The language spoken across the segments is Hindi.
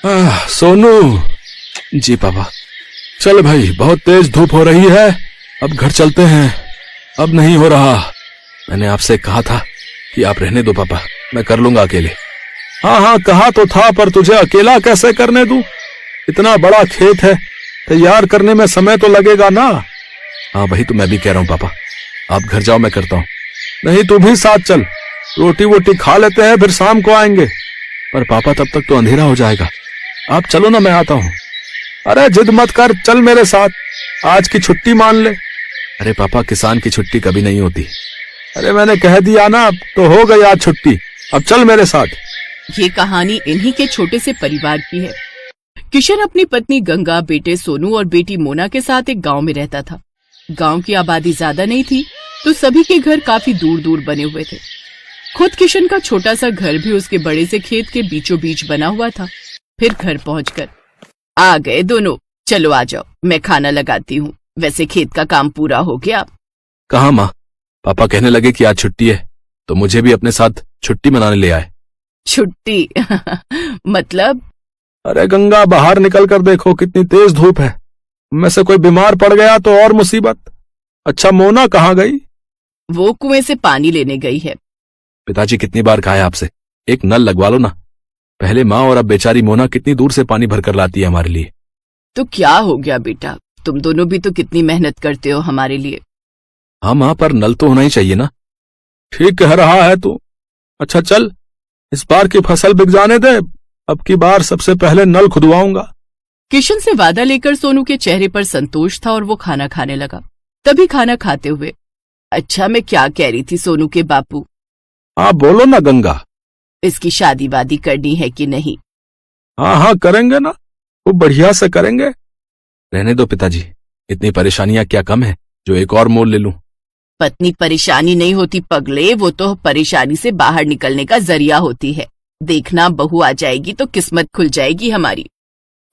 सोनू। जी पापा। चल भाई, बहुत तेज धूप हो रही है, अब घर चलते हैं। अब नहीं हो रहा। मैंने आपसे कहा था कि आप रहने दो पापा, मैं कर लूंगा अकेले। हाँ हाँ, कहा तो था, पर तुझे अकेला कैसे करने दूं? इतना बड़ा खेत है, तैयार करने में समय तो लगेगा ना। हाँ वही तो मैं भी कह रहा हूँ पापा, आप घर जाओ, मैं करता हूँ। नहीं, तू भी साथ चल, रोटी वोटी खा लेते हैं, फिर शाम को आएंगे। पर पापा तब तक तो अंधेरा हो जाएगा। आप चलो ना, मैं आता हूँ। अरे जिद मत कर, चल मेरे साथ, आज की छुट्टी मान ले। अरे पापा, किसान की छुट्टी कभी नहीं होती। अरे मैंने कह दिया ना, अब तो हो गई आज छुट्टी, अब चल मेरे साथ। ये कहानी इन्हीं के छोटे से परिवार की है। किशन अपनी पत्नी गंगा, बेटे सोनू और बेटी मोना के साथ एक गांव में रहता था। गांव की आबादी ज्यादा नहीं थी, तो सभी के घर काफी दूर दूर बने हुए थे। खुद किशन का छोटा सा घर भी उसके बड़े से खेत के बीचों बीच बना हुआ था। फिर घर पहुंचकर, आ गए दोनों, चलो आ जाओ, मैं खाना लगाती हूँ। वैसे खेत का काम पूरा हो गया। कहाँ माँ? पापा कहने लगे कि आज छुट्टी है, तो मुझे भी अपने साथ छुट्टी मनाने ले आए। छुट्टी? मतलब? अरे गंगा, बाहर निकल कर देखो, कितनी तेज धूप है। में से कोई बीमार पड़ गया तो और मुसीबत। अच्छा, मोना कहाँ गई? वो कुएं से पानी लेने गई है। पिताजी कितनी बार कहा है आपसे, एक नल लगवा लो ना। पहले माँ और अब बेचारी मोना कितनी दूर से पानी भरकर लाती है हमारे लिए। तो क्या हो गया बेटा, तुम दोनों भी तो कितनी मेहनत करते हो हमारे लिए। हाँ माँ, पर नल तो होना ही चाहिए ना। ठीक कह रहा है तू। अच्छा चल, इस बार की फसल बिक जाने दे, अब की बार सबसे पहले नल खुदवाऊंगा। किशन से वादा लेकर सोनू के चेहरे पर संतोष था और वो खाना खाने लगा। तभी खाना खाते हुए, अच्छा मैं क्या कह रही थी सोनू के बापू? हाँ बोलो ना गंगा। इसकी शादी वादी करनी है कि नहीं? हाँ हाँ करेंगे ना, वो बढ़िया से करेंगे। रहने दो पिताजी, इतनी परेशानियां क्या कम है जो एक और मोल ले लूं। पत्नी परेशानी नहीं होती पगले, वो तो परेशानी से बाहर निकलने का जरिया होती है। देखना, बहू आ जाएगी तो किस्मत खुल जाएगी हमारी।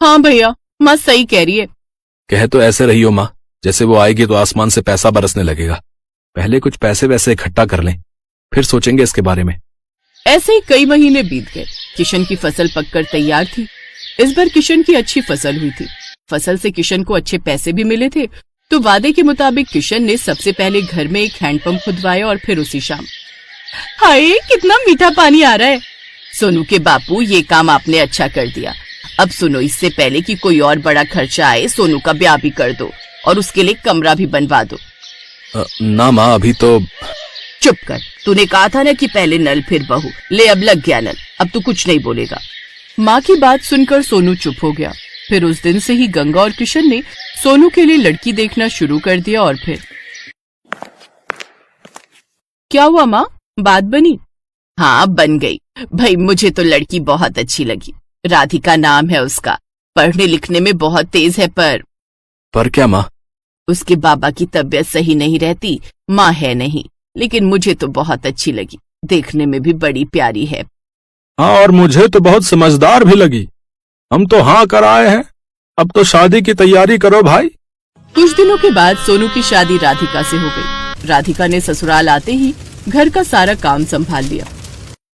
हाँ भैया, माँ सही कह रही है। कह तो ऐसे रही हो माँ, जैसे वो आएगी तो आसमान से पैसा बरसने लगेगा। पहले कुछ पैसे वैसे इकट्ठा कर लें, फिर सोचेंगे इसके बारे में। ऐसे ही कई महीने बीत गए। किशन की फसल पककर तैयार थी। इस बार किशन की अच्छी फसल हुई थी। फसल से किशन को अच्छे पैसे भी मिले थे, तो वादे के मुताबिक किशन ने सबसे पहले घर में एक हैंडपंप खुदवाया और फिर उसी शाम। हाय, कितना मीठा पानी आ रहा है। सोनू के बापू, ये काम आपने अच्छा कर दिया। अब सुनो, इससे पहले कि कोई और बड़ा खर्चा आए, सोनू का ब्याह भी कर दो और उसके लिए कमरा भी बनवा दो। ना माँ, अभी तो। चुप कर, तूने कहा था ना कि पहले नल फिर बहू। ले, अब लग गया नल, अब तू कुछ नहीं बोलेगा। माँ की बात सुनकर सोनू चुप हो गया। फिर उस दिन से ही गंगा और किशन ने सोनू के लिए लड़की देखना शुरू कर दिया। और फिर क्या हुआ माँ, बात बनी? हाँ बन गई भाई, मुझे तो लड़की बहुत अच्छी लगी। राधिका नाम है उसका, पढ़ने लिखने में बहुत तेज है। पर क्या माँ? उसके बाबा की तबीयत सही नहीं रहती, माँ है नहीं, लेकिन मुझे तो बहुत अच्छी लगी। देखने में भी बड़ी प्यारी है। हाँ, और मुझे तो बहुत समझदार भी लगी। हम तो हाँ कर आए हैं, अब तो शादी की तैयारी करो भाई। कुछ दिनों के बाद सोनू की शादी राधिका से हो गई। राधिका ने ससुराल आते ही घर का सारा काम संभाल लिया।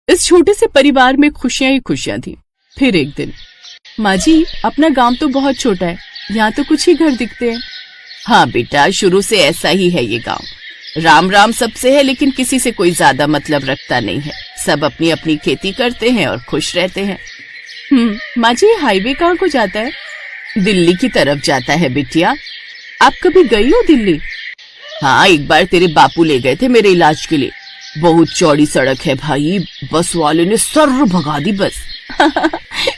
इस छोटे से परिवार में खुशियां ही खुशियां थी। फिर एक दिन, माँ जी, अपना गांव तो बहुत छोटा है, यहाँ तो कुछ ही घर दिखते हैं। हाँ बेटा, शुरू से ऐसा ही है ये गांव। राम राम सबसे है, लेकिन किसी से कोई ज्यादा मतलब रखता नहीं है। सब अपनी अपनी खेती करते हैं और खुश रहते हैं। माँ जी, हाईवे कहाँ को जाता है? दिल्ली की तरफ जाता है बिटिया। आप कभी गई हो दिल्ली? हाँ, एक बार तेरे बापू ले गए थे मेरे इलाज के लिए। बहुत चौड़ी सड़क है भाई, बस वाले ने सर भगा दी बस।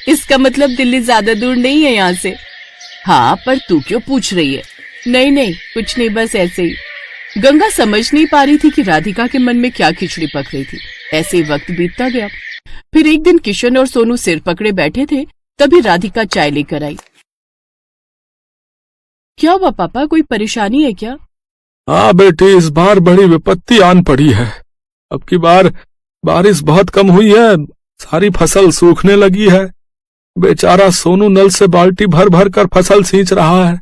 इसका मतलब दिल्ली ज्यादा दूर नहीं है यहाँ से। हाँ, पर तू क्यों पूछ रही है? नहीं नहीं, कुछ नहीं, बस ऐसे ही। गंगा समझ नहीं पा रही थी कि राधिका के मन में क्या खिचड़ी पक रही थी। ऐसे ही वक्त बीतता गया। फिर एक दिन किशन और सोनू सिर पकड़े बैठे थे, तभी राधिका चाय लेकर आई। क्या हुआ पापा, कोई परेशानी है क्या? हाँ बेटी, इस बार बड़ी विपत्ति आन पड़ी है। अब की बार बारिश बहुत कम हुई है, सारी फसल सूखने लगी है। बेचारा सोनू नल से बाल्टी भर भर कर फसल सींच रहा है।